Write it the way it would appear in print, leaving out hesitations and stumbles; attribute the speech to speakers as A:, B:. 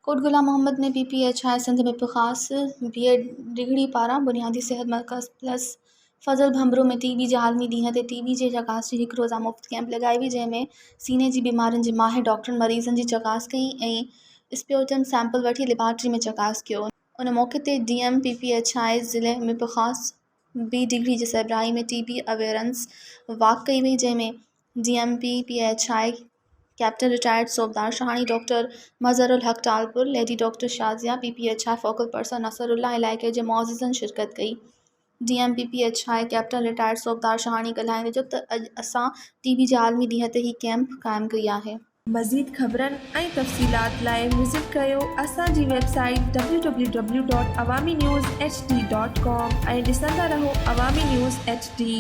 A: कोट गुलाम मोहम्मद में PPHI सिंध में ख़ास B.Ed डिग्री पारां बुनियादी सेहत मर्कज़ प्लस फज़ल भंबरो में TB जे आलमी ॾींहं ते TB जे चकासणी हिकु रोज़ा मुफ़्त कैंप लॻाई हुई, जंहिंमें सीने जी बीमारियुनि जे माहिर डॉक्टरनि मरीज़नि जी चकास कई ऐं स्प्यूटम सैंपल वठी लेबॉरेटरी में चकास कयो। उन मौक़े ते DM PPHI ज़िले में ख़ास B डिग्री जे सरबराही में TB अवेयरनेस वॉक कई हुई, जंहिंमें DM PPHI कैप्टन रिटायर्ड सूबेदार Sawhney doctor Mazharul Haq Talpur, lady doctor Shazia, PPHI focal person Nasrullah इलाइक़े जे मुअज़्ज़िज़नि शिरकत कई। DM PPHI कैप्टन रिटायर्ड सूबेदार शहानी ॻाल्हाईंदे चयो त अॼु असां TB जे आलमी ॾींहं ते ही कैंप क़ाइमु कई आहे।
B: मज़ीद ख़बरनि ऐं तफ़सीलात लाइ विज़िट कयो असांजी वेबसाइट www.awamiNewsHD.com ऐं ॾिसंदा रहो अवामी न्यूज़ HD।